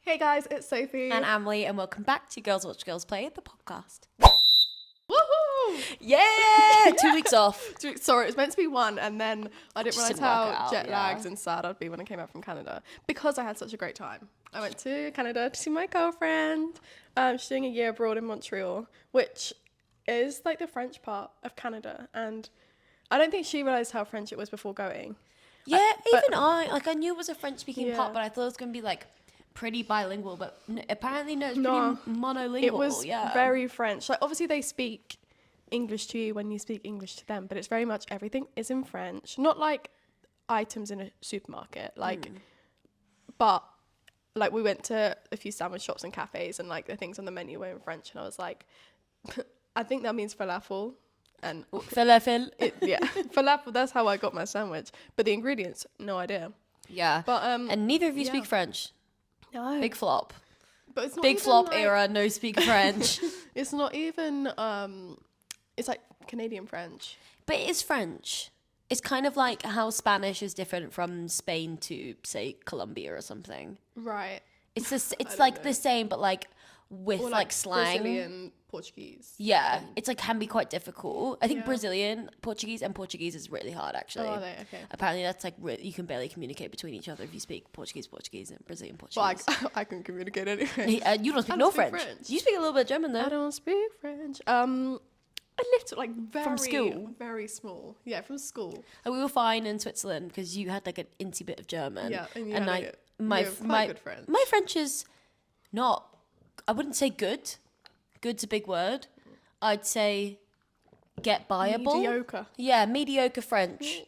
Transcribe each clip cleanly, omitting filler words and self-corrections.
Hey guys, it's Sophie. And Emily, and welcome back to Girls Watch Girls Play, the podcast. Woohoo! Yeah! 2 weeks off. Sorry, it was meant to be one, and then I didn't realise Just didn't work how out, jet yeah. lagged and sad I'd be when I came back from Canada because I had such a great time. I went to Canada to see my girlfriend. She's doing a year abroad in Montreal, which is like the French part of Canada, and I don't think she realised how French it was before going. Yeah, but- even I knew it was a French-speaking Yeah. part, but I thought it was going to be like pretty bilingual, but apparently no, it's No, pretty monolingual. It was yeah. very French. Like, obviously they speak English to you when you speak English to them, but it's very much everything is in French. Not like items in a supermarket, like, but like we went to a few sandwich shops and cafes, and like the things on the menu were in French, and I was like, I think that means falafel. And falafel. yeah, falafel. That's how I got my sandwich. But the ingredients, no idea. Yeah. But and neither of you yeah. speak French. No. Big flop. But it's not Big even flop like, era. No speak French. It's not even. It's like Canadian French. But it is French. It's kind of like how Spanish is different from Spain to, say, Colombia or something. Right. It's just, it's don't like know. the same, but like with Or like slang. Brazilian Portuguese. Yeah, it's like can be quite difficult. I think Yeah. Brazilian Portuguese and Portuguese is really hard actually. Oh, are they? Okay. Apparently that's like you can barely communicate between each other if you speak Portuguese and Brazilian Well, Portuguese. I can communicate anyway. You don't speak I no don't speak French. French. You speak a little bit of German though. I don't speak French. A little, like very From school? very small. Yeah, from school. And we were fine in Switzerland because you had like an inty bit of German. Yeah, and you and had, I, like, my you have quite my good French. my French is not. I wouldn't say good. Good's a big word. I'd say get buyable. Mediocre. Yeah, mediocre French.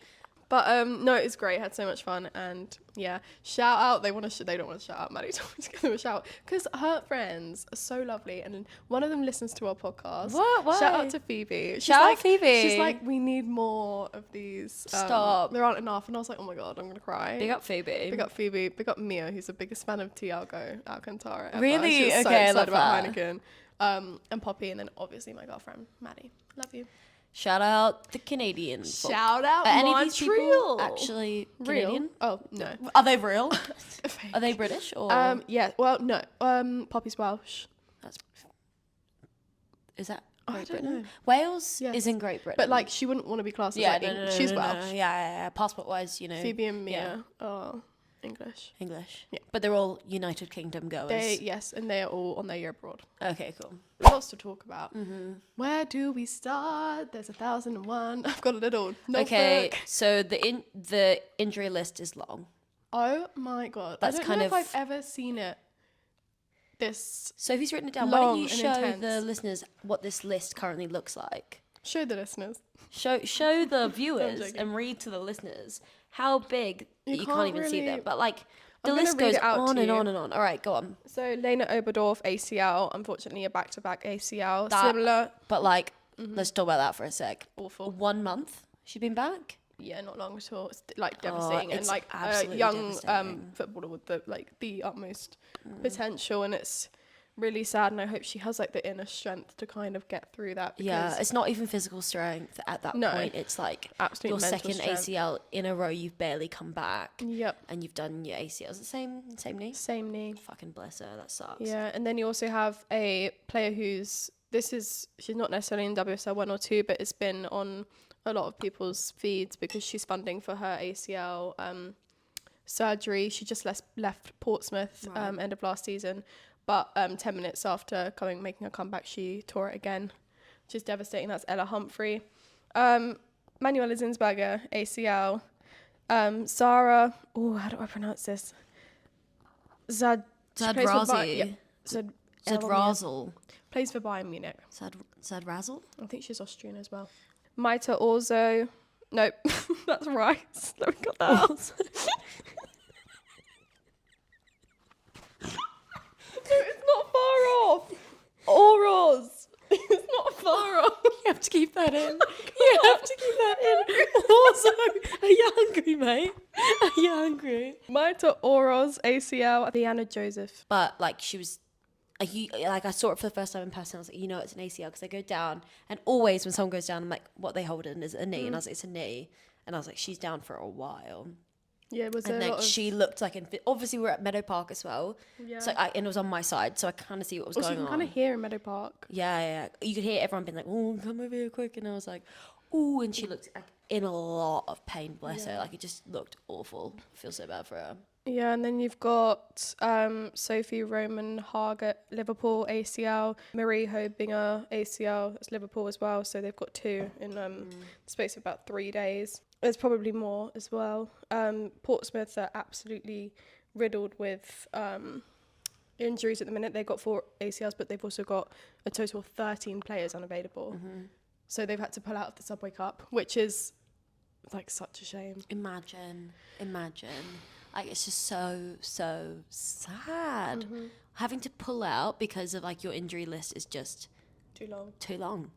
But no, it was great. I had so much fun, and yeah, shout out. They want to. They don't want to shout out. Maddie told me to give them a shout because her friends are so lovely, and one of them listens to our podcast. What? Why? Shout out to Phoebe. She's Shout out like, Phoebe. She's like, we need more of these. Stop. There aren't enough, and I was like, oh my god, I'm gonna cry. Big up Phoebe. Big up Phoebe. Big up Mia, who's the biggest fan of Tiago Alcantara ever. Really? She was so Okay, I excited love about that. Heineken. And Poppy, and then obviously my girlfriend Maddie. Love you. Shout out the Canadian. folk. Shout out Are any of these people Montreal. actually Real? Canadian? Oh no. Are they real? Are they British or? Yeah. Well, no. Poppy's Welsh. Is that I Great don't Britain? know. Wales Yes. is in Great Britain. But like, she wouldn't want to be classed as yeah, like no, she's no, Welsh. Yeah. Passport wise, you know. Phoebe and yeah. Mia are English. English. Yeah. But they're all United Kingdom goers. Yes, and they are all on their year abroad. Okay, cool. Lots to talk about. Where do we start? There's 1001. I've got a little notebook. Okay, so the injury list is long. Oh my god. That's I don't kind know of- if I've ever seen it this. Sophie's written it down. Why don't Long you and show intense. the listeners what this list currently looks like? Show the listeners. Show the viewers joking. and read to the listeners how big that you can't can't even see really- them. But like the I'm gonna list read goes it out on to and you. on and on. All right, go on. So Lena Oberdorf, ACL. Unfortunately, a back-to-back ACL. That- Similar. But like, let's talk about that for a sec. Awful. 1 month she's been back. Yeah, not long at all. It's like devastating, and it's like a absolutely young devastating. footballer with the utmost potential, and it's really sad. And I hope she has like the inner strength to kind of get through that. Yeah, because it's not even physical strength at that No. point. It's like absolute your mental second strength. ACL in a row. You've barely come back, Yep, and you've done your ACLs the same knee. same knee. Fucking bless her. That sucks. Yeah, and then you also have a player she's not necessarily in WSL 1 or 2, but it's been on a lot of people's feeds because she's funding for her ACL surgery. She just left Portsmouth Right. end of last season, but 10 minutes after making a comeback, she tore it again, which is devastating. That's Ella Humphrey. Manuela Zinsberger, ACL. Sarah, how do I pronounce this? she plays for Zadrazi. Zadrazel. Zadrazel. Plays for Bayern Munich. Zadrazel? I think she's Austrian as well. Maita Orzo. Nope, that's Rice. Let me cut that out. No, it's not far off. Oros. It's not far off. You have to keep that in. You have to keep that in. Also, are you hungry, mate? Are you hungry? Maita Oros, ACL. Diana Joseph. But like she was, like I saw it for the first time in person. I was like, it's an ACL because they go down, and always when someone goes down, I'm like, what they holding? Is it a knee? And I was like, it's a knee. And I was like, she's down for a while. Yeah, was And there a like lot of... she looked like, obviously we're at Meadow Park as well. Yeah. So and it was on my side, so I kind of see what was Also, going you can on. kind of hear in Meadow Park. Yeah. You could hear everyone being like, "Oh, come over here quick," and I was like, "Oh," and she looked like in a lot of pain. Bless her. Like it just looked awful. I feel so bad for her. Yeah, and then you've got Sophie Roman Haag at Liverpool, ACL. Marie Hobinger, ACL, that's Liverpool as well. So they've got 2 in the space of about 3 days. There's probably more as well. Portsmouth are absolutely riddled with injuries at the minute. They've got 4 ACLs, but they've also got a total of 13 players unavailable. So they've had to pull out of the Subway Cup, which is like such a shame. Imagine. Like it's just so sad. Having to pull out because of like your injury list is just Too long.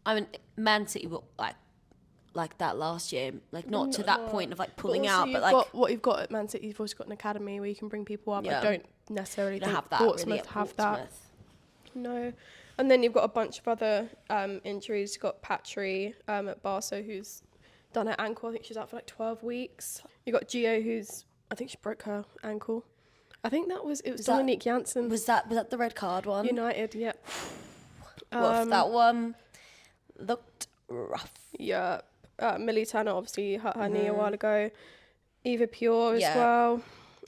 I mean, Man City were like that last year, like not to that point of like pulling out, but like what you've got at Man City, you've also got an academy where you can bring people up. Yeah. I don't necessarily don't think have that Portsmouth really at have that. Portsmouth. No. And then you've got a bunch of other injuries. You've got Patry at Barca, who's done her ankle. I think she's out for like 12 weeks. You've got Gio, who's, I think she broke her ankle. I think it was Dominique Janssen. Was that the red card one? United, yeah. That one looked rough. Yeah. Millie Tanner obviously hurt her knee a while ago. Eva Pure as Yeah. well.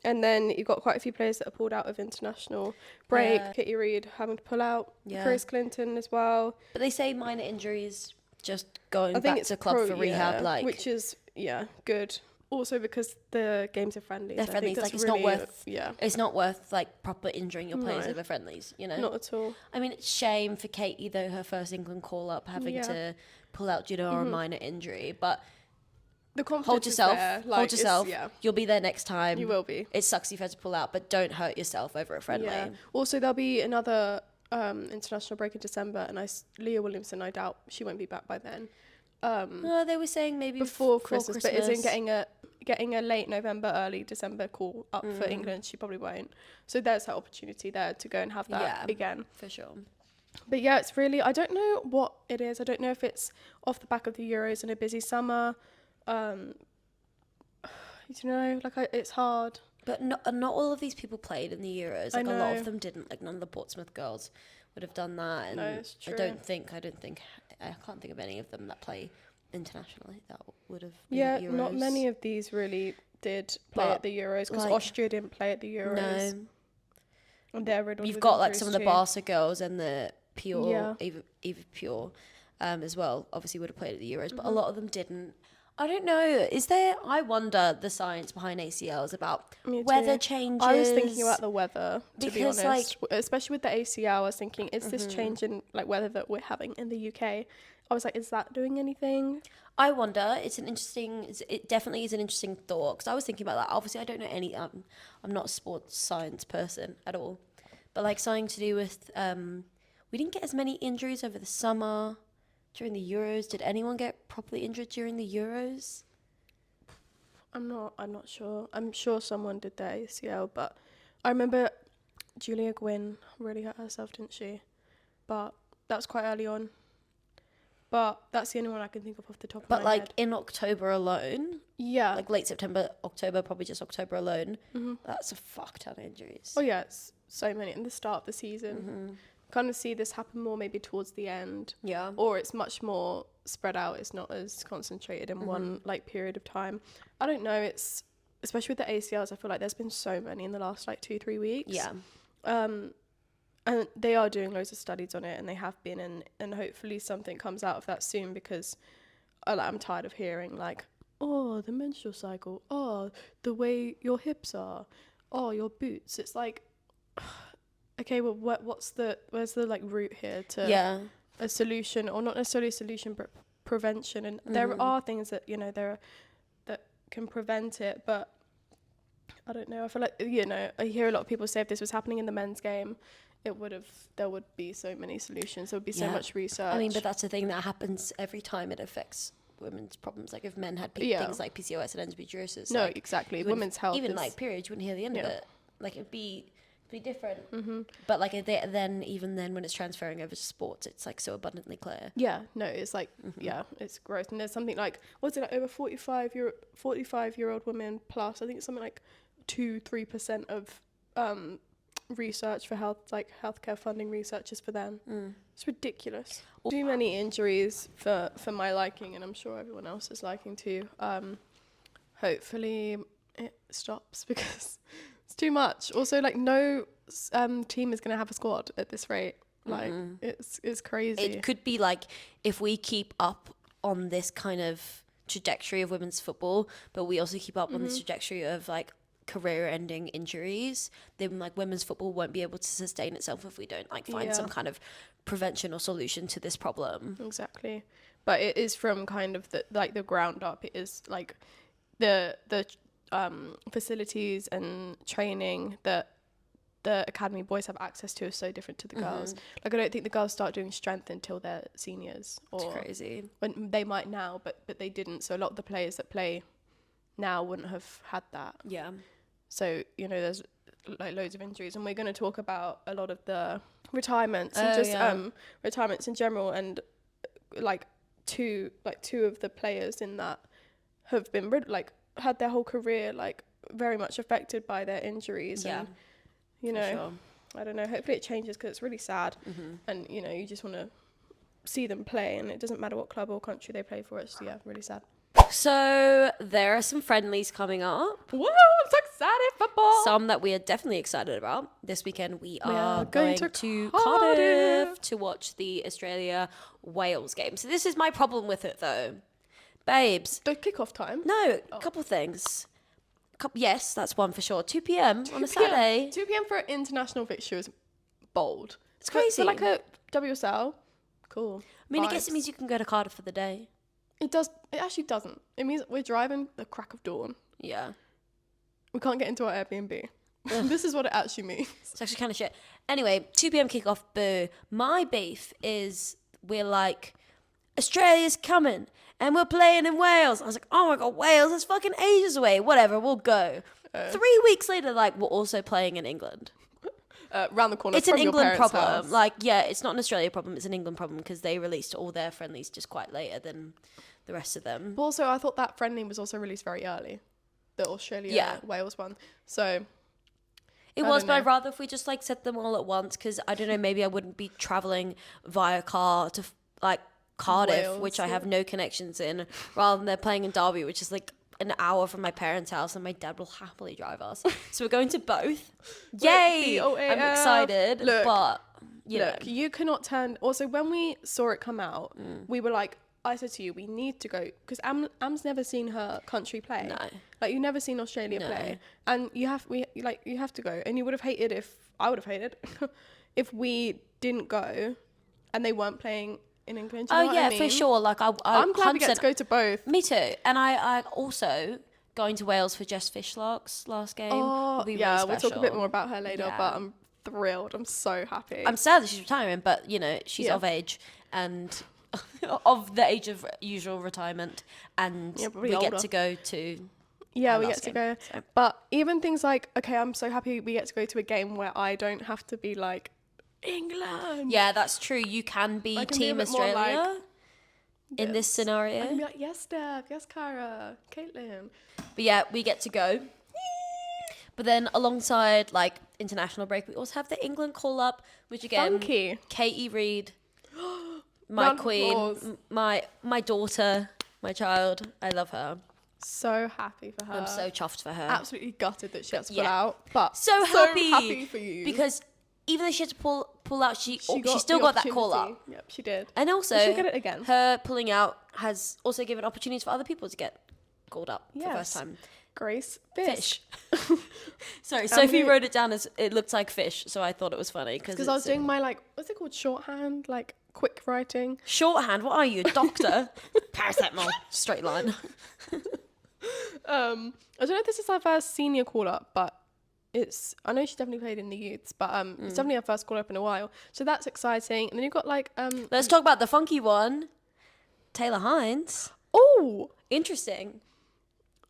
And then you've got quite a few players that are pulled out of international break. Yeah. Kitty Reid having to pull out. Yeah. Chris Clinton as well. But they say minor injuries, just going I think back it's to club for rehab, like which is good. Also because the games are friendlies. they're I think friendlies. that's Like really it's not worth like proper injuring your players No. over friendlies. You know. not at all. I mean, it's shame for Katie though, her first England call up, having to pull out due to a minor injury, but. The confidence Hold yourself. is there. Hold yourself. Yeah, You'll be there next time. you will be. It sucks you've had to pull out, but don't hurt yourself over a friendly. Yeah. Also, there'll be another international break in December, and Leah Williamson, I doubt she won't be back by then. No, they were saying maybe Before Christmas, but isn't getting a late November, early December call up for England. She probably won't. So there's that opportunity there to go and have that again. for sure. But yeah, it's really, I don't know what it is. I don't know if it's off the back of the Euros and a busy summer. You know, like it's hard. But not all of these people played in the Euros. I Like a lot know. of them didn't. Like none of the Portsmouth girls would have done that. And No, it's true. I can't think of any of them that play internationally that would have been Yeah, at Euros. not many of these really did play But, at the Euros because like, Austria didn't play at the Euros. No. And they're riddled You've with got like some injuries of the too. Barca girls and the Pure, Yeah. Eva Pure, as well. Obviously would have played at the Euros, but Mm-hmm. a lot of them didn't. I don't know. I wonder the science behind ACLs about Me weather too. changes. I was thinking about the weather, to be Because, honest. Especially with the ACL, I was thinking, is this change in like weather that we're having in the UK? I was like, is that doing anything? I wonder. It definitely is an interesting thought because I was thinking about that. Obviously, I don't know any. I'm not a sports science person at all, but like something to do with we didn't get as many injuries over the summer during the Euros. Did anyone get properly injured during the Euros? I'm not sure. I'm sure someone did their ACL, but I remember Julia Gwynn really hurt herself, didn't she? But that was quite early on. But that's the only one I can think of off the top of But my like head. in October alone, Yeah. like late September, October, probably just October alone, that's a fuck ton of injuries. Oh yeah, it's so many in the start of the season. Kind of see this happen more maybe towards the end. Yeah. Or it's much more spread out. It's not as concentrated in one like period of time. I don't know. It's especially with the ACLs. I feel like there's been so many in the last like 2-3 weeks. Yeah. And they are doing loads of studies on it, and they have been, and hopefully something comes out of that soon because I'm tired of hearing like, oh, the menstrual cycle, oh, the way your hips are, oh, your boots. It's like, okay, well, where's the like route here to a solution, or not necessarily a solution, but prevention? And there are things that that can prevent it, but I don't know. I feel like I hear a lot of people say if this was happening in the men's game, there would be so many solutions. There would be so much research. I mean, but that's the thing that happens every time it affects women's problems. Like if men had things like PCOS and endometriosis. No, like, exactly. you wouldn't- Women's health even is, like periods, you wouldn't hear the end of Yeah. it. Like it'd be be different. Mm-hmm. But like even then when it's transferring over to sports, it's like so abundantly clear. Yeah, no, it's like it's gross. And there's something like, what's it, like over 45-year-old women plus, I think it's something like 2-3% of research for healthcare funding research is for them. It's ridiculous. Too many injuries for my liking, and I'm sure everyone else's liking too. Hopefully it stops because it's too much. Also, like, no team is going to have a squad at this rate. Like, it's crazy. It could be like, if we keep up on this kind of trajectory of women's football, but we also keep up on this trajectory of like career-ending injuries, then like women's football won't be able to sustain itself if we don't like find some kind of prevention or solution to this problem. Exactly. But it is from kind of the ground up. It is like the facilities and training that the academy boys have access to is so different to the girls. Like, I don't think the girls start doing strength until they're seniors. Or it's crazy. When they might now, but they didn't. So a lot of the players that play now wouldn't have had that. Yeah. So, you know, there's like loads of injuries, and we're going to talk about a lot of the retirements and retirements in general, and like two of the players in that have been had their whole career like very much affected by their injuries. And, you know, I don't know, hopefully it changes because it's really sad. And, you know, you just want to see them play, and it doesn't matter what club or country they play for. It's really sad. So there are some friendlies coming up. Whoa, I'm so excited, football. Some that we are definitely excited about. This weekend we are going to Cardiff to watch the Australia-Wales game. So this is my problem with it, though. Babes. The kickoff time? No, a couple things. Yes, that's one for sure. 2 p.m. on a Saturday. 2 p.m. for an international fixture is bold. It's crazy. For like a WSL, cool. I mean, I guess it means you can go to Cardiff for the day. It does. It actually doesn't. It means we're driving the crack of dawn. Yeah. We can't get into our Airbnb. This is what it actually means. It's actually kind of shit. Anyway, 2 p.m. kickoff, boo. My beef is we're like, Australia's coming and we're playing in Wales. I was like, oh my God, Wales, that's fucking ages away. Whatever, we'll go. 3 weeks later, like, we're also playing in England. Round the corner. It's an England problem. House. Like, yeah, it's not an Australia problem. It's an England problem because they released all their friendlies just quite later than the rest of them. But also, I thought that friendly was also released very early, the Australia-Wales one. So it was, but I'd rather if we just like set them all at once, because I don't know, maybe I wouldn't be traveling via car to like Cardiff, Wales, which I have no connections in, rather than they're playing in Derby, which is like an hour from my parents' house, and my dad will happily drive us. So we're going to both. Yay! I'm excited, but you know, you cannot turn. Also, when we saw it come out, we were like, I said to you, we need to go, because Am's never seen her country play. No, like, you've never seen Australia play, and you have to go. And you would have hated if we didn't go, and they weren't playing in England. Oh yeah, for sure. Like I'm glad we get to go to both. Me too. And I also going to Wales for Jess Fishlock's last game. Oh will be yeah, really we'll talk a bit more about her later. But I'm thrilled. I'm so happy. I'm sad that she's retiring, but you know she's of age and of the age of usual retirement, and we get to go to. Yeah, we get to go. So. But even things like, okay, I'm so happy we get to go to a game where I don't have to be like, England. Yeah, that's true. You can be Team Australia in this scenario. I can be like, yes, Steph, yes, Cara, Caitlin. But yeah, we get to go. But then alongside like international break, we also have the England call up, which again, funky. Katie Reid, my queen, my daughter, my child. I love her. So happy for her. I'm so chuffed for her. Absolutely gutted that she had to pull out, but so happy for you, because even though she had to pull out, she still got that call up. Yep, she did. And also, she'll get it again. Her pulling out has also given opportunities for other people to get called up for the first time. Grace Fish. Sorry, Sophie wrote it down as it looked like fish, so I thought it was funny because I was doing my what's it called, shorthand, like quick writing. Shorthand? What are you, a doctor? Paracetamol. Straight line. I don't know if this is our first senior call up, but I know she definitely played in the youths, but it's definitely her first call up in a while. So that's exciting. And then you've got let's talk about the funky one. Taylor Hines. Oh, interesting.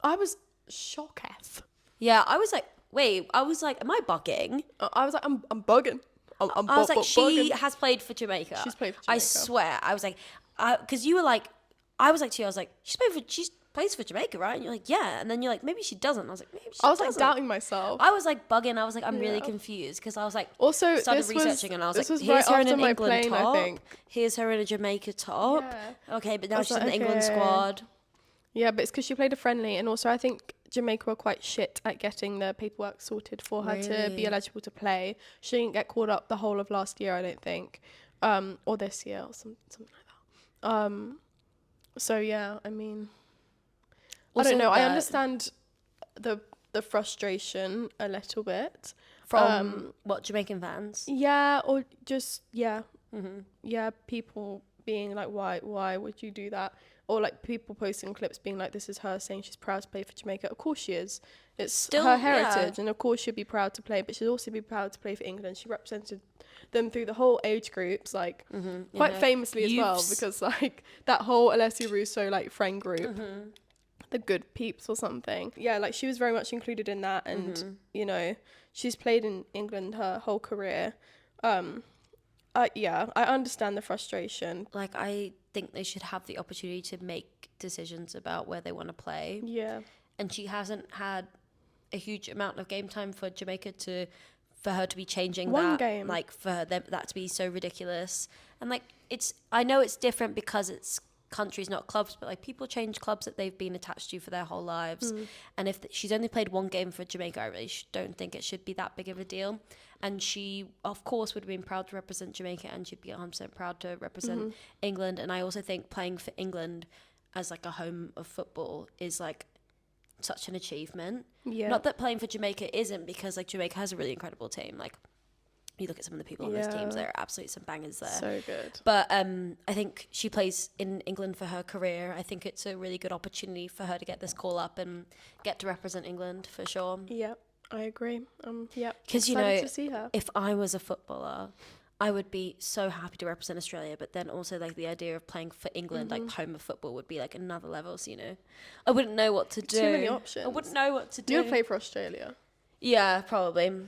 I was shocked. Yeah, I was like, wait, I was like, am I bugging? I was like, I'm bugging. I was like, she bugging. has played for Jamaica. She's played for I Jamaica. swear. I was like, because you were like, I was like to you, I was like, she plays for Jamaica, right? And you're like, yeah. And then you're like, maybe she doesn't. I was like, maybe she doesn't. like doubting myself. I was like bugging. I was like, I'm really confused because I was like, also started researching and I was like, was here's right her in after an my England plane, top. I think. Here's her in a Jamaica top. Yeah. Okay, but now was she's in like, the England okay. squad. Yeah, but it's because she played a friendly, and also I think Jamaica were quite shit at getting the paperwork sorted for her to be eligible to play. She didn't get called up the whole of last year, I don't think, or this year, or something like that. So yeah, I mean, Also I don't know. I that- understand the frustration a little bit From what, Jamaican fans? Yeah, or just Mm-hmm. yeah, people being like, why would you do that? Or like people posting clips being like, this is her saying she's proud to play for Jamaica. Of course she is. It's Still, her heritage, yeah. and of course she'd be proud to play, but she'd also be proud to play for England. She represented them through the whole age groups, like quite famously as well, Youths. because like that whole Alessia Russo like friend group, the Good Peeps or something. Yeah, like she was very much included in that, and you know, she's played in England her whole career. Yeah, I understand the frustration. Like, I think they should have the opportunity to make decisions about where they want to play. Yeah. And she hasn't had a huge amount of game time for Jamaica for her to be changing One that. game. Like, for that to be so ridiculous. And like, I know it's different because it's countries, not clubs, but like people change clubs that they've been attached to for their whole lives. And if she's only played one game for Jamaica, I really don't think it should be that big of a deal. And she, of course, would have been proud to represent Jamaica, and she'd be 100% proud to represent England. And I also think playing for England as like a home of football is like such an achievement. Yeah. Not that playing for Jamaica isn't, because like Jamaica has a really incredible team. Like, you look at some of the people on those teams, there are absolutely some bangers there. So good. But I think she plays in England for her career. I think it's a really good opportunity for her to get this call up and get to represent England for sure. Yeah, I agree. Yeah. Because, you Excited know, to see her. if I was a footballer, I would be so happy to represent Australia. But then also like the idea of playing for England, like home of football, would be like another level. So, you know, I wouldn't know what to do. Too many options. I wouldn't know what to do. You would play for Australia. Yeah, probably.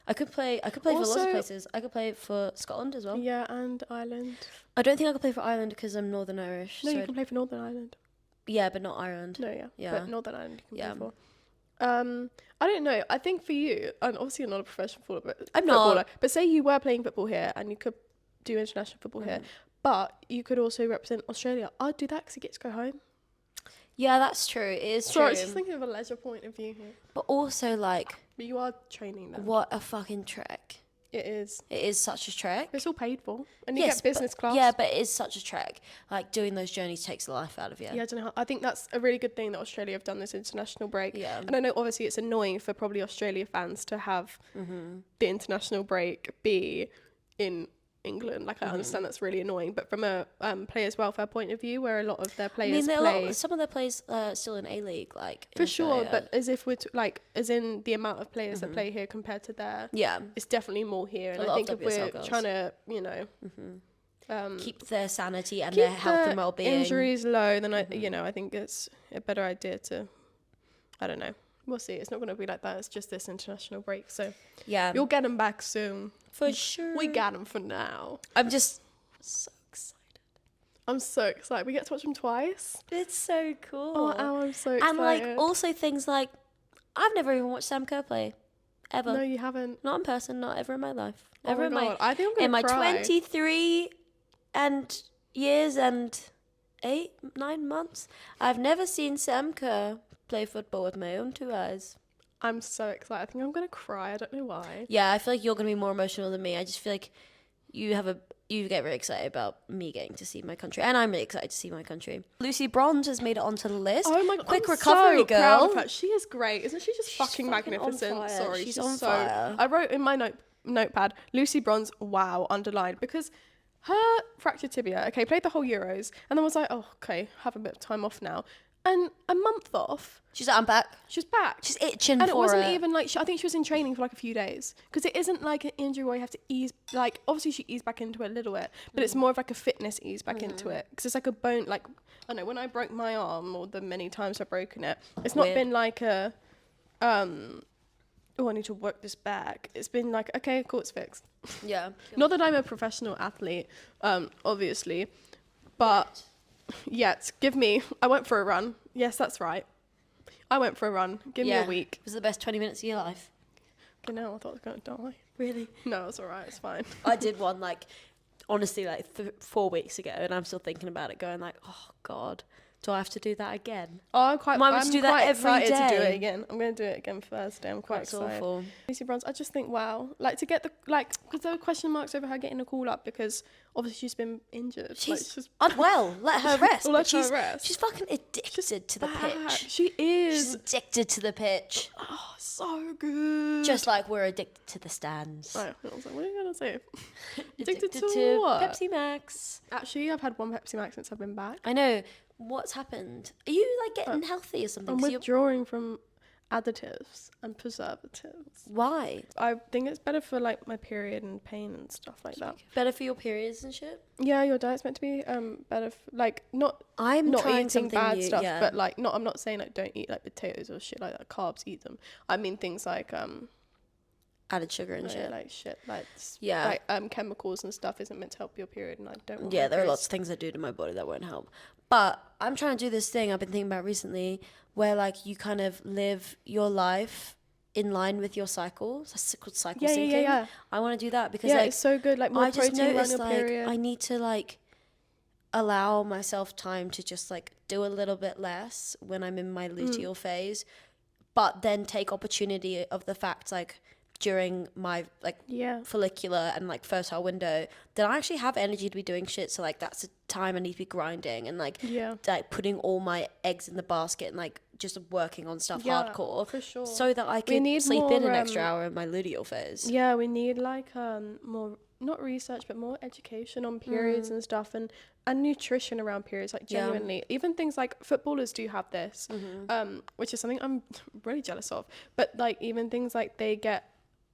I could play for lots Also- of places. I could play for Scotland as well. Yeah, and Ireland. I don't think I could play for Ireland because I'm Northern Irish. No, so you can play for Northern Ireland. yeah, but not Ireland. No, yeah. Yeah. But Northern Ireland you can Yeah. play for. I don't know. I think for you, and obviously you're not a professional I'm not. footballer, but say you were playing football here and you could do international football here, but you could also represent Australia. I'd do that because you get to go home. Yeah, that's true. It is Sorry, I true. was just thinking of a leisure point of view here. But also, like, But you are training them. what a fucking trek. It is. It is such a trek. It's all paid for. And you Yes, get business but, class. Yeah, but it is such a trek. Like, doing those journeys takes the life out of you. Yeah, I don't know how. I think that's a really good thing that Australia have done this international break. Yeah. And I know obviously it's annoying for probably Australia fans to have the international break be in England. Like I understand that's really annoying, but from a players' welfare point of view, where a lot of their I players mean, play some of their players still in A-League, like in for sure, Australia. but as if we're as in the amount of players that play here compared to there, yeah, it's definitely more here. And A I lot think of if WSL we're girls. trying to, you know, keep their sanity and keep their health the and well-being. injuries low, then I think it's a better idea to, I don't know. We'll see. It's not going to be like that. It's just this international break. So Yeah, you'll get them back soon. for sure. We got them for now. I'm just so excited. I'm so excited. We get to watch them twice. It's so cool. Oh, I'm so excited. And like also things like I've never even watched Sam Kerr play ever. No, you haven't. Not in person, not ever in my life. Oh Ever my in God. I think I'm in my going to cry. 23 and years and 9 months, I've never seen Sam Kerr play football with my own two eyes. I'm so excited. I think I'm going to cry. I don't know why. Yeah, I feel like you're gonna be more emotional than me. I just feel like you get very excited about me getting to see my country, and I'm really excited to see my country. Lucy Bronze has made it onto the list. Oh my God. Quick I'm recovery, so proud girl. of her. She is great. Isn't she just fucking fucking on magnificent? fire. Sorry. She's She's on so. fire. I wrote in my notepad, Lucy Bronze, wow, underlined, because her fractured tibia, okay, played the whole Euros, and then was like, oh, okay, have a bit of time off now. And a month off, She's like, I'm back. she's back. She's itching And for it wasn't it. even like, I think she was in training for like a few days. Because it isn't like an injury where you have to ease, like, obviously she eased back into it a little bit, but it's more of like a fitness ease back into it. Because it's like a bone, like, I don't know, when I broke my arm, or the many times I've broken it, it's not Weird. been like a, oh, I need to work this back. It's been like, okay, cool, it's fixed. Yeah. Not that I'm a professional athlete, obviously, but yet, I went for a run. Yes, that's right. I went for a run. Give me a week. It was the best 20 minutes of your life. Okay, now I thought I was going to die. Really? No, it's all right. It's fine. I did one, like, honestly, like 4 weeks ago, and I'm still thinking about it, going like, oh, God. Do I have to do that again? Oh, I'm quite excited to do it day. again. I'm going to do it again Thursday. I'm quite excited. Awful. Lucy Bronze, I just think, wow. Like, to get because there were question marks over her getting a call up because obviously she's been injured. She's unwell. Let her rest. Let her rest. She's fucking addicted to the pitch. She is. She's addicted to the pitch. Oh, so good. Just like we're addicted to the stands. I was like, what are you going to say? Addicted to what? Pepsi Max. Actually, I've had one Pepsi Max since I've been back. I know. What's happened? Are you like getting healthy or something? I'm withdrawing from additives and preservatives. Why? I think it's better for like my period and pain and stuff like that. Better for your periods and shit? Yeah, your diet's meant to be better for, like not I'm not trying eating bad new, stuff, yeah. but like I'm not saying like don't eat like potatoes or shit like that. Carbs, eat them. I mean things like added sugar and shit. Like shit like yeah, like chemicals and stuff isn't meant to help your period, and I don't want there are lots of things I do to my body that won't help. But I'm trying to do this thing I've been thinking about recently where like you kind of live your life in line with your cycle. That's called cycle syncing. Yeah. I want to do that because like it's so good. Like more I just protein around noticed your like period. I need to like allow myself time to just like do a little bit less when I'm in my luteal phase, but then take opportunity of the fact like during my like follicular and like fertile window then I actually have energy to be doing shit, so like that's a time I need to be grinding and like putting all my eggs in the basket and like just working on stuff hardcore for sure, so that I can sleep in an extra hour in my luteal phase. We need like more, not research but more education on periods and stuff, and nutrition around periods, like genuinely. Even things like footballers do have this, which is something I'm really jealous of, but like even things like they get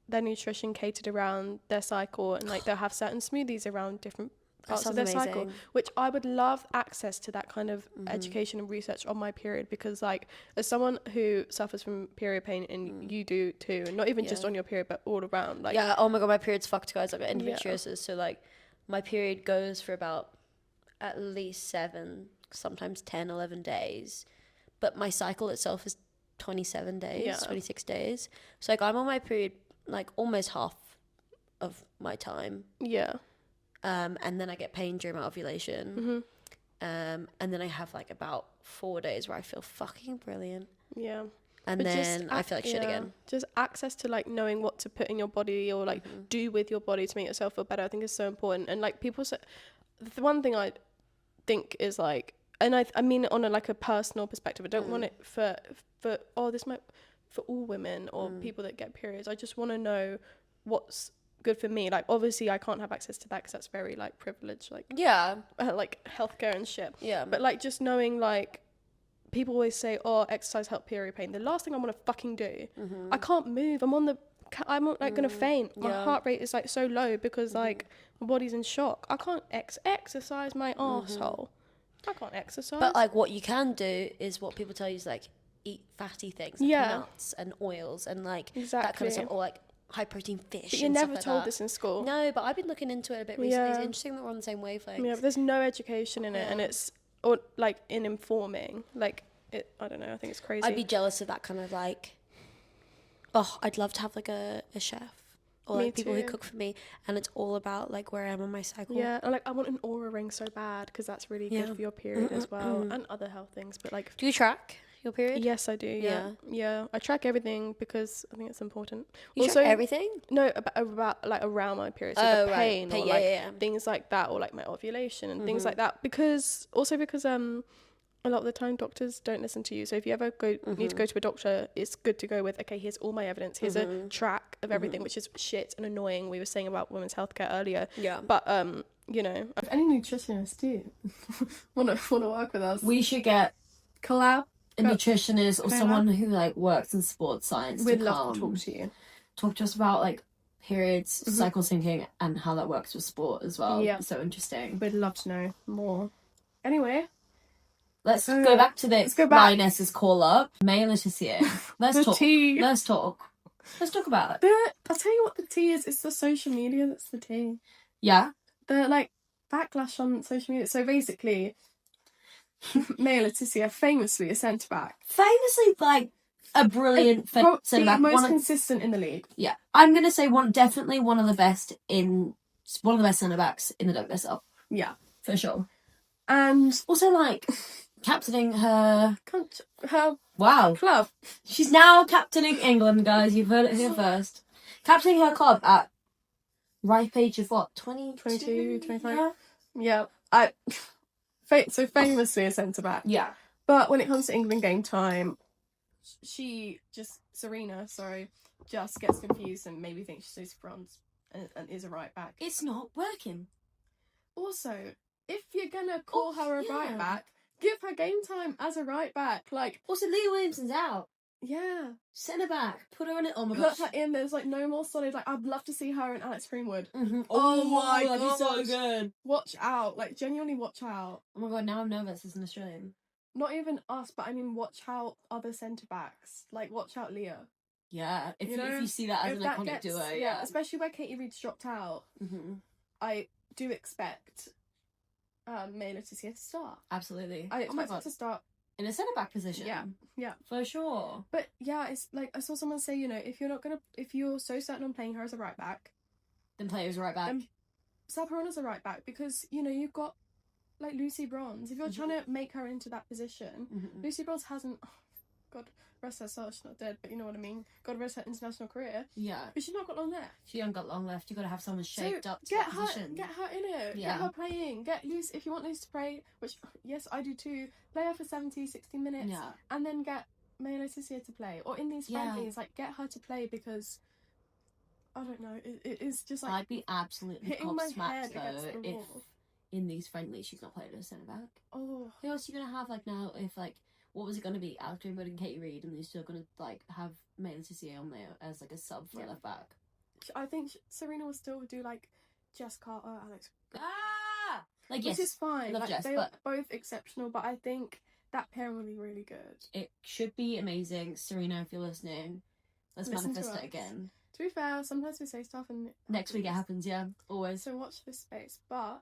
their nutrition catered around their cycle, and like they'll have certain smoothies around different parts of their cycle, which I would love access to that kind of education and research on my period, because like as someone who suffers from period pain, and you do too, and not even just on your period but all around, like oh my god, my period's fucked, guys. I've got endometriosis, so like my period goes for about at least 7, sometimes 10, 11 days, but my cycle itself is 27 days, 26 days, so like I'm on my period like almost half of my time. And then I get pain during my ovulation. And then I have like about 4 days where I feel fucking brilliant. And but then I feel like shit again. Just access to like knowing what to put in your body or like do with your body to make yourself feel better, I think is so important. And like people say, the one thing I think is like, and I mean on like a personal perspective, I don't want it for this might for all women or people that get periods. I just want to know what's good for me. Like obviously I can't have access to that because that's very like privileged, like like healthcare and shit. But like just knowing, like people always say, oh, exercise help period pain. The last thing I want to fucking do, I can't move. I'm like gonna faint. My heart rate is like so low because like my body's in shock. I can't exercise my arsehole. I can't exercise. But like what you can do is what people tell you is like eat fatty things, like nuts and oils and like that kind of stuff, or like high protein fish. But you're never told this in school. No, but I've been looking into it a bit recently. It's interesting that we're on the same wavelength. But there's no education in it, and it's or like in informing. Like it, I don't know. I think it's crazy. I'd be jealous of that kind of like. Oh, I'd love to have like a chef or like people who cook for me, and it's all about like where I am on my cycle. And like I want an aura ring so bad because that's really good for your period as well, and other health things. But like, do you track your period? Yes, I do. Yeah. I track everything because I think it's important. You also track everything? No, about like around my period, so the pain or like things like that, or like my ovulation and things like that. Because a lot of the time doctors don't listen to you. So if you ever need to go to a doctor, it's good to go with, okay, here's all my evidence. Here's a track of everything, which is shit and annoying. We were saying about women's healthcare earlier. But you know, if any nutritionists do want to work with us, we should get collab. A nutritionist or someone who like works in sports science. We'd love to talk to you. Talk to us about like periods, cycle syncing, and how that works with sport as well. So interesting. We'd love to know more. Anyway, let's go back to the Lionesses call up. May and Leticia. Let's talk. Let's talk. Let's talk about it. I'll tell you what the tea is. It's the social media that's the tea. Yeah. The, like, backlash on social media. So basically, Maya Letizia, famously a centre-back. Famously, like, a brilliant centre-back. The most consistent in the league. Yeah. I'm going to say definitely one of the best centre-backs in the WSL. Yeah. For sure. And also, like, captaining her club. She's now captaining England, guys. You've heard it here first. Captaining her club at ripe age of what? 22, 25? Yeah. So famously a centre-back. Yeah. But when it comes to England game time, Serena just gets confused and maybe thinks she's Lucy Bronze and is a right back. It's not working. Also, if you're gonna call her a right back, give her game time as a right back. Like, also, Leah Williamson's out. Yeah. Centre back. Put her in it. Oh my gosh. gosh. Put her in. There's like no more solid. Like, I'd love to see her and Alex Greenwood. Mm-hmm. Oh my god. That'd be so good. Watch out. Like, genuinely watch out. Oh my god, now I'm nervous as an Australian. Not even us, but I mean, watch out other centre backs. Like, watch out Leah. Yeah, if you see that as an iconic duo, yeah. Especially where Katie Reid's dropped out. Mm-hmm. I do expect Maya Letizia to start. Absolutely. I expect her to start in a centre back position. Yeah, for sure. But yeah, it's like I saw someone say, if you're so certain on playing her as a right back, then play her as a right back. Then sub her on as a right back, because you've got like Lucy Bronze. If you're trying to make her into that position, Lucy Bronze hasn't. God rest her soul, she's not dead, but you know what I mean. God rest her international career. Yeah. But she's not got long left. She ain't got long left. You got to have someone shaped up to get that her, position. Get her in it. Yeah. Get her playing. Get Lucy, if you want Lucy to play, which, yes, I do too, play her for 70, 60 minutes. Yeah. And then get Maya Letizia to play. Or in these friendlies, like, get her to play, because, I don't know, it is just like... I'd be absolutely hitting my head gobsmacked, though, if in these friendlies she's not played as a centre-back. Oh. Who else are you going to have, like, now, if, like... What was it going to be? Alex Greenwood and Katie Reid, and they're still going to, like, have Maya Letizia on there as, like, a sub for a left back. I think Serena will still do, like, Jess Carter, Alex. Like, yes. Which is fine. Love Jess, they are both exceptional, but I think that pairing will be really good. It should be amazing. Serena, if you're listening, let's manifest it again. To be fair, sometimes we say stuff and... Next week it happens, yeah. Always. So watch this space. But,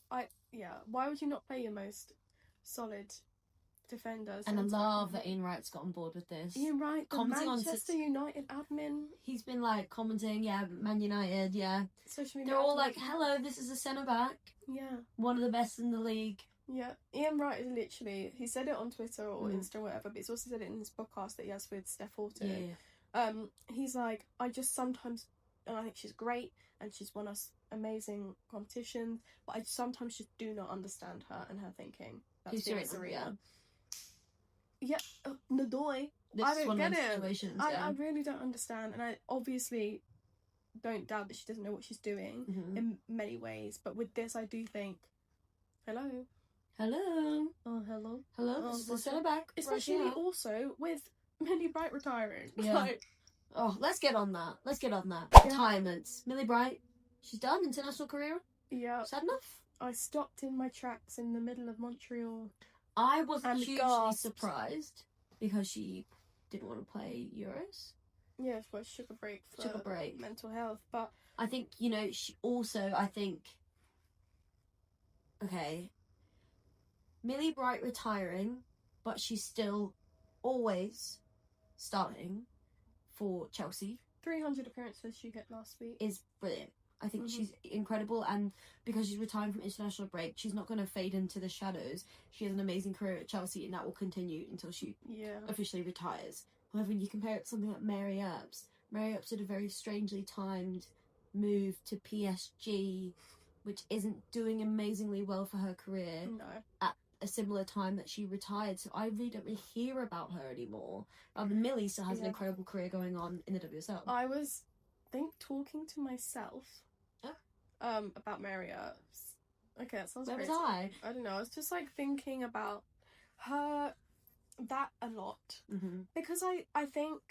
why would you not play your most solid... defenders? And I love that Ian Wright's got on board with this. Ian Wright, the commenting Manchester United admin. He's been like commenting, Man United, Social media. They're all like, hello, this is a centre back. Yeah. One of the best in the league. Yeah. Ian Wright is literally, he said it on Twitter or Insta or whatever, but he's also said it in his podcast that he has with Steph Horton. Yeah. He's like, I just sometimes, and I think she's great and she's won us amazing competitions, but I sometimes just do not understand her and her thinking. That's Serena. Yeah, Nadoy. I don't get it. I really don't understand, and I obviously don't doubt that she doesn't know what she's doing in many ways. But with this, I do think, hello. Oh, hello. This is the centre back, especially also with Millie Bright retiring. Yeah. Let's get on that. Yeah. Retirements. Millie Bright, she's done. International career. Yeah. Is that enough? I stopped in my tracks in the middle of Montreal. I was hugely surprised because she didn't want to play Euros. Yeah, well, she took a break for mental health. But I think, she also, okay, Millie Bright retiring, but she's still always starting for Chelsea. 300 appearances she hit last week. Is brilliant. I think she's incredible, and because she's retiring from international break, she's not going to fade into the shadows. She has an amazing career at Chelsea, and that will continue until she officially retires. However, when you compare it to something like Mary Earps did a very strangely timed move to PSG, which isn't doing amazingly well for her career at a similar time that she retired. So I really don't really hear about her anymore. Millie still has an incredible career going on in the WSL. I was, talking to myself about Mary Earps. Okay, that sounds crazy. Where was I? I don't know. I was just like thinking about her that a lot because I think,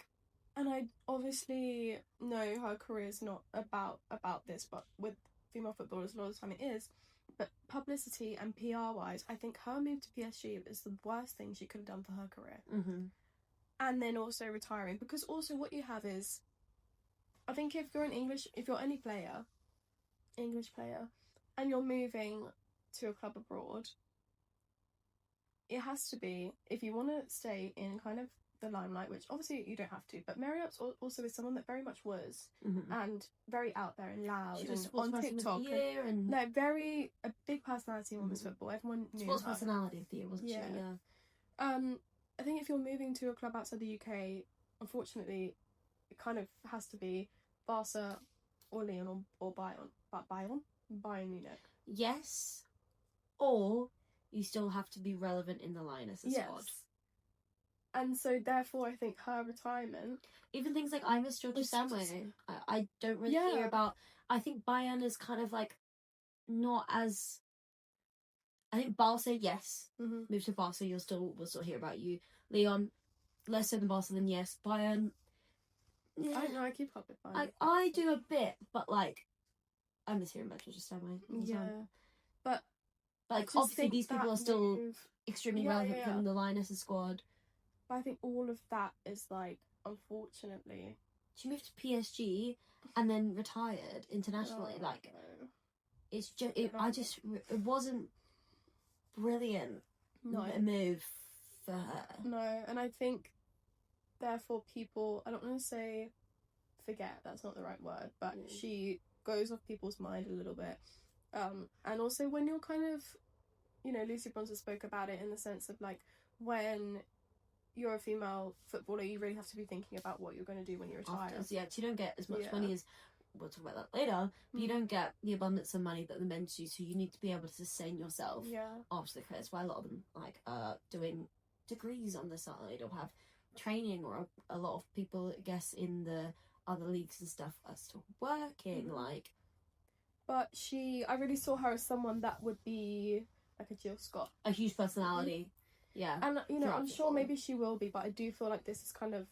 and I obviously know her career is not about this, but with female footballers a lot of the time it is. But publicity and PR wise, I think her move to PSG is the worst thing she could have done for her career. and then also retiring. Because also what you have is, I think if you're any player, English player, and you're moving to a club abroad, it has to be, if you want to stay in kind of the limelight, which obviously you don't have to, but Marriott's also is someone that very much was, and very out there and loud, She was and on TikTok, and no, a big personality in women's football. Everyone knew sports her. personality of the year, wasn't she? Yeah. I think if you're moving to a club outside the UK, unfortunately, it kind of has to be Barca or Lyon or Bayern. But Bayern Munich. Yes, or you still have to be relevant in the Lionesses squad. And so, therefore, I think her retirement... Even things like I Miss Georgia Stanway, I don't really hear about... I think Bayern is kind of like not as... I think Barca, yes. Move to Barca, we'll still hear about you. Lyon, less so than Barca, then yes. Bayern... Yeah. I don't know, I keep up with Bayern. I do a bit, but like... I miss hearing about Georgia Stanway. Yeah. But like, obviously these people are still extremely relevant from the Lionesses squad. But I think all of that is like, unfortunately... She moved to PSG and then retired internationally. It's just... It wasn't brilliant move for her. No, and I think, therefore, people... I don't want to say forget, that's not the right word, but she goes off people's mind a little bit. And also when you're kind of... Lucy Bronzer spoke about it in the sense of, like, when you're a female footballer, you really have to be thinking about what you're going to do when you retire. So you don't get as much money as... We'll talk about that later. But you don't get the abundance of money that the men do, so you need to be able to sustain yourself after the career. That's why a lot of them, like, doing degrees on the side or have training, or a lot of people, I guess, in the other leagues and stuff are still working, like... But I really saw her as someone that would be like a Jill Scott. A huge personality. Yeah. And, I'm sure maybe she will be, but I do feel like this is kind of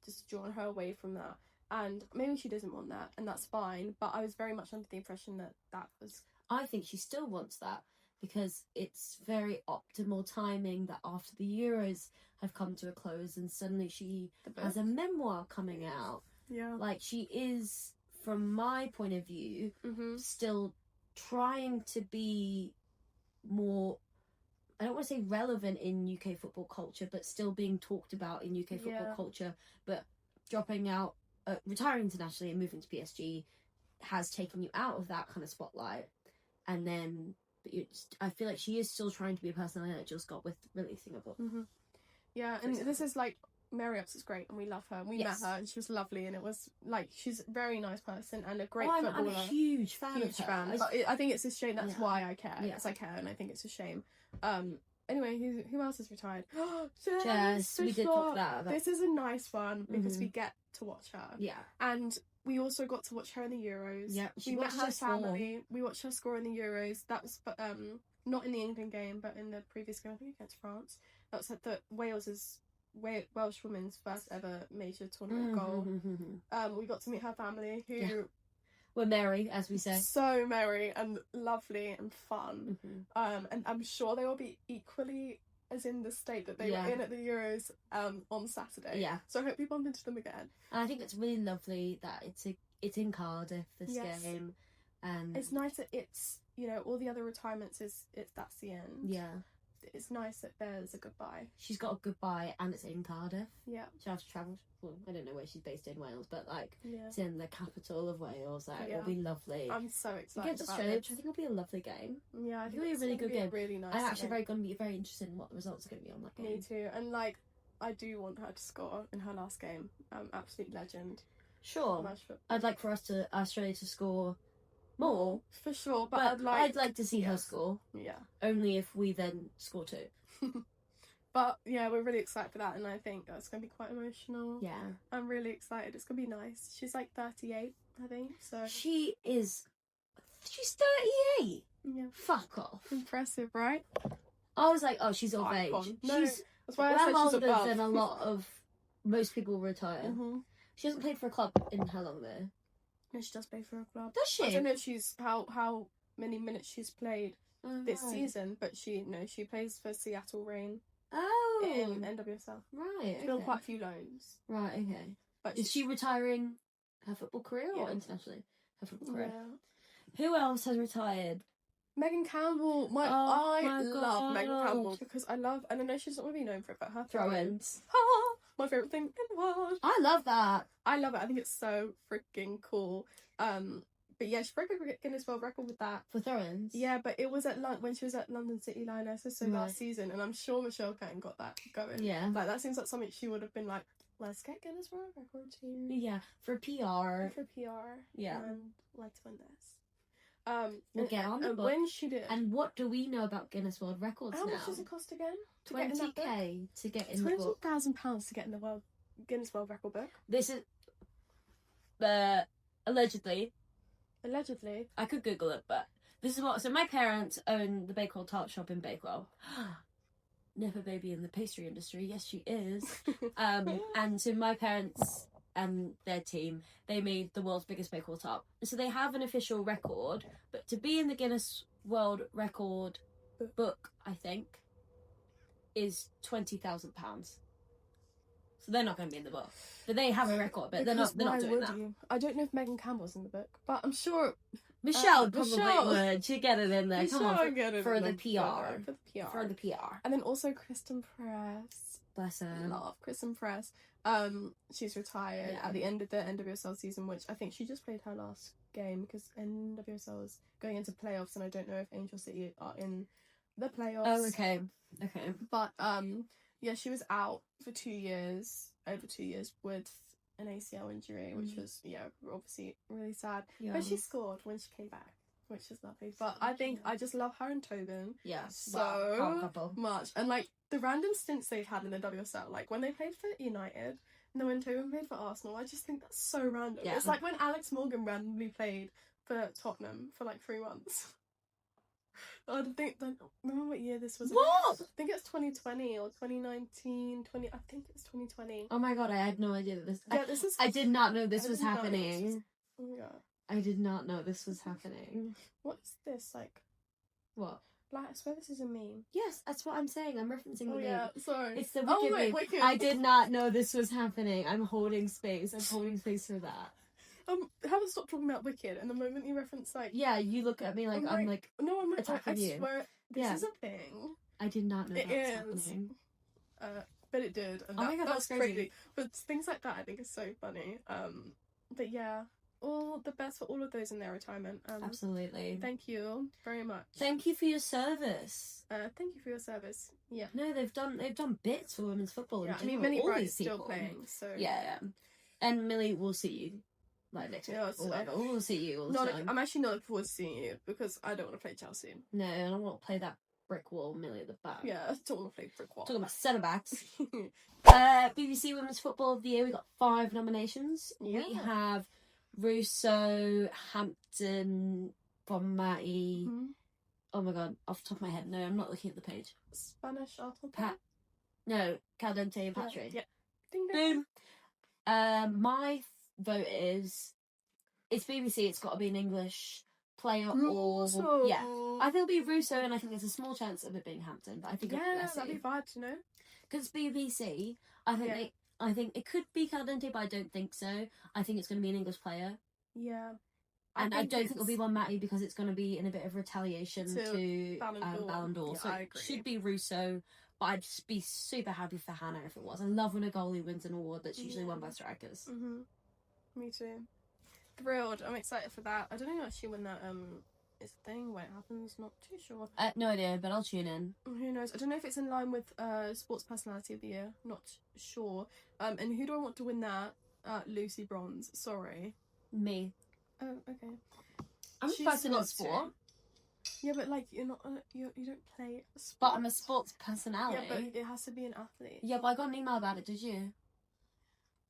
just drawn her away from that. And maybe she doesn't want that, and that's fine. But I was very much under the impression that was... I think she still wants that, because it's very optimal timing that after the Euros have come to a close and suddenly she has a memoir coming out. Yeah. Like, she is... From my point of view, still trying to be more, I don't want to say relevant in UK football culture, but still being talked about in UK football culture, but dropping out, retiring internationally and moving to PSG has taken you out of that kind of spotlight. And then, I feel like she is still trying to be a personality that Jill Scott with releasing a book. Yeah, and this is like, Marriott's is great, and we love her. We met her, and she was lovely, and it was like, she's a very nice person and a great footballer. I'm a huge fan of her. But I think it's a shame. That's why I care. Because I care, and I think it's a shame. Anyway, who else has retired? Jess. We did talk about that. This is a nice one because we get to watch her. Yeah, and we also got to watch her in the Euros. Yeah, we met her family. We watched her score in the Euros. That was not in the England game, but in the previous game, I think against France. That was the Welsh women's first ever major tournament goal. We got to meet her family, who were merry, as we say. So merry and lovely and fun. And I'm sure they will be equally as in the state that they were in at the Euros on Saturday. Yeah. So I hope we bump into them again. And I think it's really lovely that it's in Cardiff, this game. And it's nice that it's, all the other retirements that's the end. Yeah. It's nice that there's a goodbye. She's got a goodbye, and it's in Cardiff. Yeah. She'll have to travel. Well, I don't know where she's based in Wales, but it's in the capital of Wales. It'll be lovely. I'm so excited Against Australia, which I think will be a lovely game. Yeah, I think it'll be a really good game. Really nice. I'm actually going to be very interested in what the results are going to be on that game. Me too. And I do want her to score in her last game. Absolute legend. Sure. I'd like for Australia to score more, for sure, but I'd like to see her score. Yeah. Only if we then score too. But yeah, we're really excited for that, and I think that's going to be quite emotional. Yeah. I'm really excited. It's going to be nice. She's 38, I think, so... She's 38? Yeah. Fuck off. Impressive, right? I was like, oh, she's of age. No, she's that's why I said she's older above. than a lot of... Most people retire. She hasn't played for a club in how long, though? No, she does play for a club. Does she? I don't know if she's how many minutes she's played this season, but she plays for Seattle Reign. Oh, in NWSL. Right. She's been on quite a few loans. Right. Okay. But Is she retiring her football career or internationally? Her football career. Yeah. Who else has retired? Megan Campbell. I love Megan Campbell because and I know she's not really known for it, but her Throw-ins. My favourite thing in the world. I love that. I love it. I think it's so freaking cool. But yeah, she broke a Guinness World Record with that. For throw-ins? Yeah, but it was when she was at London City Lionesses, so last season, and I'm sure Michelle Caton got that going. Yeah. Like, that seems like something she would have been like, let's get Guinness World Record too. Yeah, for PR. For PR. Yeah. And let's win this. We'll get on the book. When she did. And what do we know about Guinness World Records How now? much does it cost again? 20k to get in the book. £20,000 to get in the Guinness World Record book. This is allegedly. Allegedly. I could Google it, but this is what. So my parents own the Bakewell Tart Shop in Bakewell. Nepo baby in the pastry industry. Yes, she is. And so my parents and their team, they made the world's biggest Bakewell tart. So they have an official record, but to be in the Guinness World Record book, I think, is £20,000. So they're not going to be in the book, but they have a record. But they're not doing that. I don't know if Megan Campbell's in the book, but I'm sure Michelle probably would. She'd get it in there. Michelle, Come on, for the PR. For the PR. For the PR. And then also Christen Press. Bless her. Love Christen Press. She's retired at the end of the NWSL season, which I think she just played her last game because NWSL is going into playoffs, and I don't know if Angel City are in the playoffs. Oh, okay. But yeah, she was out for over 2 years with an ACL injury, which was obviously really sad. Yeah. But she scored when she came back, which is lovely. But I think I just love her and Tobin so much, and like the random stints they've had in the WSL, like when they played for United and then when Tobin played for Arsenal, I just think that's so random. Yeah. It's like when Alex Morgan randomly played for Tottenham for like 3 months. I remember what year this was. What? I think it's 2020 or 2019. I think it's 2020. Oh my god, I had no idea that this. Yeah, this is. I did not know this was happening. Oh my god. I did not know this was happening. What is this like? What? Like, I swear this is a meme. Yes, that's what I'm saying. I'm referencing the yeah, meme. sorry. It's the Wicked meme. Wicked. I did not know this was happening. I'm holding space. I'm holding space for that. Haven't stopped talking about Wicked, and the moment you reference like you look at me like I'm like no, I'm attacking you. I swear this is a thing. I did not know that was happening. But it did. And oh my god, that's crazy. But things like that I think is so funny. But yeah, all the best for all of those in their retirement. Absolutely. Thank you very much. Thank you for your service. Thank you for your service. Yeah. No, they've done bits for women's football. Yeah, I mean, Millie Bright still playing. So yeah. And Millie, we'll see you. Like next week, we'll see you all the time. I'm actually not looking forward to seeing you because I don't want to play Chelsea. No, and I want to play that brick wall Millie at the back. Yeah, I don't want to play brick wall. Talking about centre backs. BBC Women's Football of the Year. We got 5 nominations. Yeah. We have Russo, Hampton, Bonmati. Mm-hmm. Oh my god, off the top of my head, no, I'm not looking at the page. Spanish Arsenal. No, Caldente and Patry. Yeah. Ding ding. Boom. My vote is it's BBC. It's got to be an English player Russo. or I think it'll be Russo, and I think there's a small chance of it being Hampton. But I think that'd be vibe to know because BBC. I think it could be Caldente, but I don't think so. I think it's going to be an English player. Yeah. And I don't think it'll be Bonmati because it's going to be in a bit of retaliation to Ballon d'Or. Yeah, so I it agree. should be Russo, but I'd just be super happy for Hannah if it was. I love when a goalie wins an award that's usually won by strikers. Mm-hmm. Me too. Thrilled. I'm excited for that. I don't know actually when that is a thing, when it happens. Not too sure. No idea, but I'll tune in. Who knows? I don't know if it's in line with Sports Personality of the Year. Not sure. And who do I want to win that? Lucy Bronze. Sorry. Me. Oh, okay. I'm a person in sport. Yeah, but like you're not. You don't play sport. But I'm a sports personality. Yeah, but it has to be an athlete. Yeah, but I got an email about it. Did you?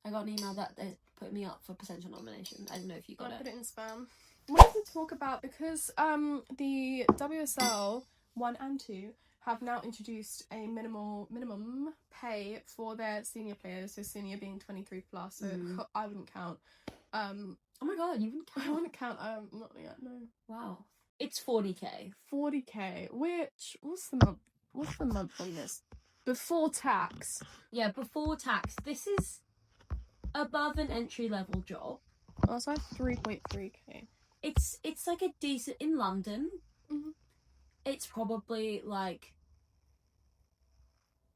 I got an email that they put me up for potential nomination. I don't know if you got it. I put it in spam. I wanted to talk about because the WSL 1 and 2 have now introduced a minimum pay for their senior players. So senior being 23 plus. So I wouldn't count. Oh my god, you wouldn't count? I wouldn't count. Not yet. No. Wow. It's 40k. 40k. Which what's the month on this? before tax. Yeah, before tax. This is above an entry-level job. Oh, it's like 3.3k. It's like a decent... In London, Mhm. it's probably like...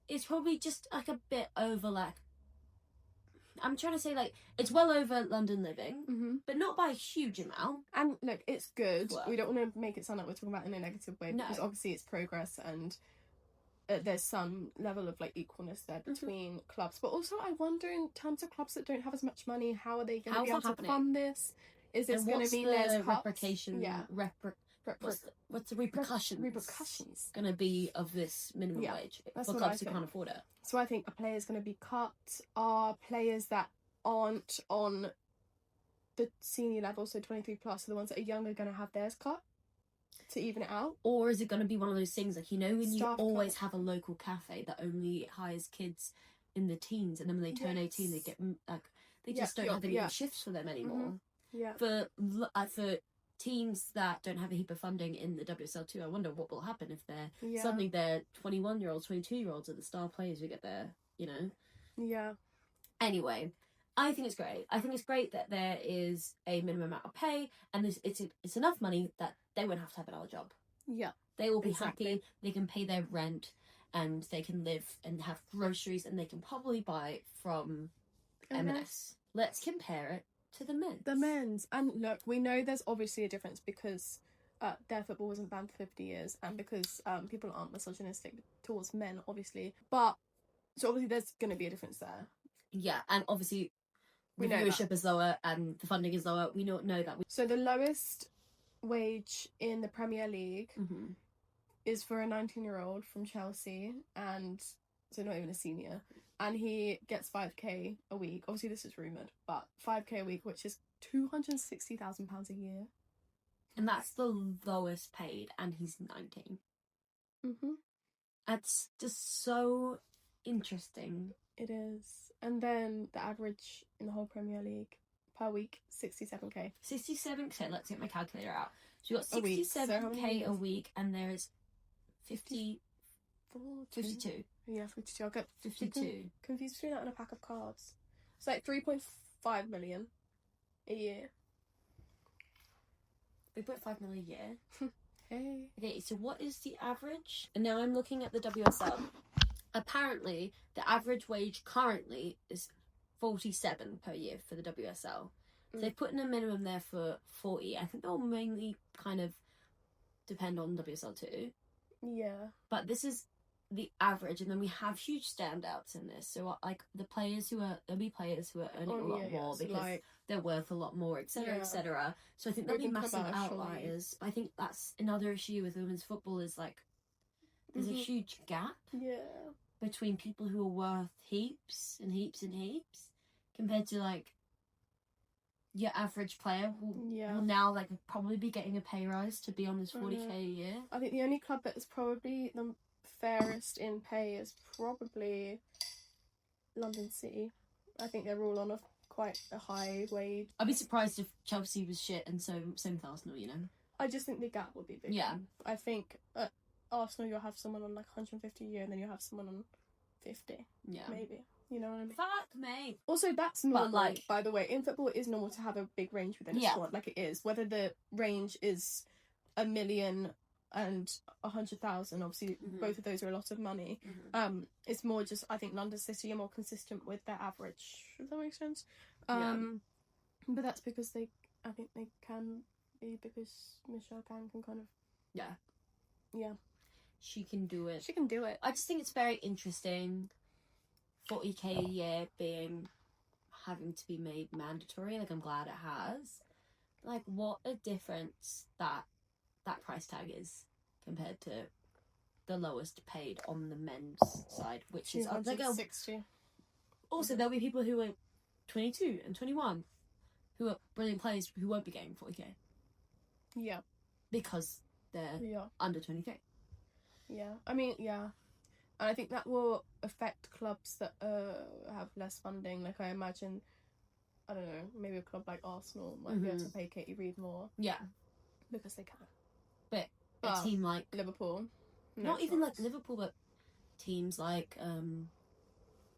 It's probably just like a bit over like... I'm trying to say like, it's well over London living, but not by a huge amount. And look, it's good. Work. We don't want to make it sound like we're talking about it in a negative way, No. because obviously it's progress and there's some level of like equalness there between clubs. But also, I wonder, in terms of clubs that don't have as much money, how are they going to be able to fund this? Is this going to be less replication? Yeah. What's the repercussions? Repercussions going to be of this minimum wage for clubs who can't afford it? So I think a player is going to be cut. Are players that aren't on the senior level, so 23 plus, so the ones that are younger, going to have theirs cut to even it out? Or is it going to be one of those things like, you know, when Staff you always have a local cafe that only hires kids in the teens, and then when they turn 18 they get like, they just don't have any shifts for them anymore. For teams that don't have a heap of funding in the WSL too, I wonder what will happen if they're suddenly they're 21-year-olds, 22-year-olds are the star players who get there, you know? Yeah. Anyway, I think it's great. I think it's great that there is a minimum amount of pay, and it's enough money that they won't have to have another job. Yeah. They will be happy, they can pay their rent, and they can live and have groceries, and they can probably buy from M&S. Let's compare it to the men's. The men's. And look, we know there's obviously a difference because their football wasn't banned for 50 years and because people aren't misogynistic towards men, obviously. But, so obviously there's going to be a difference there. Yeah, and obviously the viewership is lower and the funding is lower. We don't know that. So the lowest wage in the Premier League is for a 19-year-old from Chelsea, and so not even a senior. And he gets 5k a week. Obviously, this is rumoured, but 5k a week, which is £260,000 a year. And that's the lowest paid, and he's 19. That's just so interesting. It is. And then the average in the whole Premier League per week, 67k. 67k, let's get my calculator out. So you got 67k a week, and there's 52. Yeah, 52. I'll get 52. Confused between that and a pack of cards. It's like 3.5 million a year. 3.5 million a year. Hey. Okay, so what is the average? And now I'm looking at the WSL. Apparently, the average wage currently is 47 per year for the WSL. So they've put in a minimum there for 40. I think they'll mainly kind of depend on WSL too. Yeah. But this is the average, and then we have huge standouts in this. So like there'll be players who are earning a lot more because like, they're worth a lot more, etc., etc. So I think there'll be massive outliers. But I think that's another issue with women's football is like there's a huge gap between people who are worth heaps and heaps and heaps compared to like your average player who will now like probably be getting a pay rise to be on this 40k a year. I think the only club that is probably the fairest in pay is probably London City. I think they're all on quite a high wage. I'd be surprised if Chelsea was shit, and same with Arsenal, you know. I just think the gap will be big. Yeah. I think at Arsenal you'll have someone on like 150 a year, and then you'll have someone on 50. Yeah. Maybe. You know what I mean? Fuck me. Also, that's normal, by the way. In football, it is normal to have a big range within a squad, like it is. Whether the range is 1 million and 100,000, obviously both of those are a lot of money. It's more just, I think London City are more consistent with their average, if that makes sense. But that's because I think they can be, because Michelle can kind of... Yeah. She can do it. She can do it. I just think it's very interesting, 40k a year having to be made mandatory. Like, I'm glad it has. Like, what a difference that price tag is compared to the lowest paid on the men's side, which is like 60. Also, there'll be people who are 22 and 21 who are brilliant players who won't be getting 40k. Yeah. Because they're under 23. Yeah. I mean, yeah. And I think that will affect clubs that have less funding. Like, I imagine, I don't know, maybe a club like Arsenal might be able to pay Katie Reid more. Yeah. Because they can. But a team like Liverpool. Not even like Liverpool, but teams like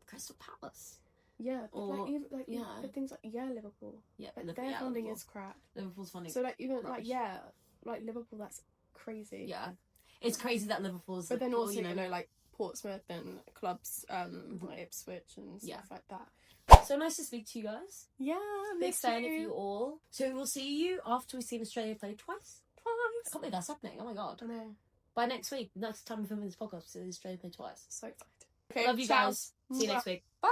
Crystal Palace. Yeah, Or- like even like yeah. but things like Liverpool. Yeah, Like their funding is crap. Liverpool's funding. So like even rubbish. like Liverpool, that's crazy. Yeah, it's crazy that Liverpool's. But then well, also like Portsmouth and clubs like Ipswich and stuff like that. So nice to speak to you guys. Yeah, Big fan of you all. So we'll see you after we've seen Australia play twice. I can't believe that's happening. Oh my god. I know. By next week, next time we're filming this podcast, we'll see Australia play twice. So excited. Okay, Love you guys. See you next week. Bye.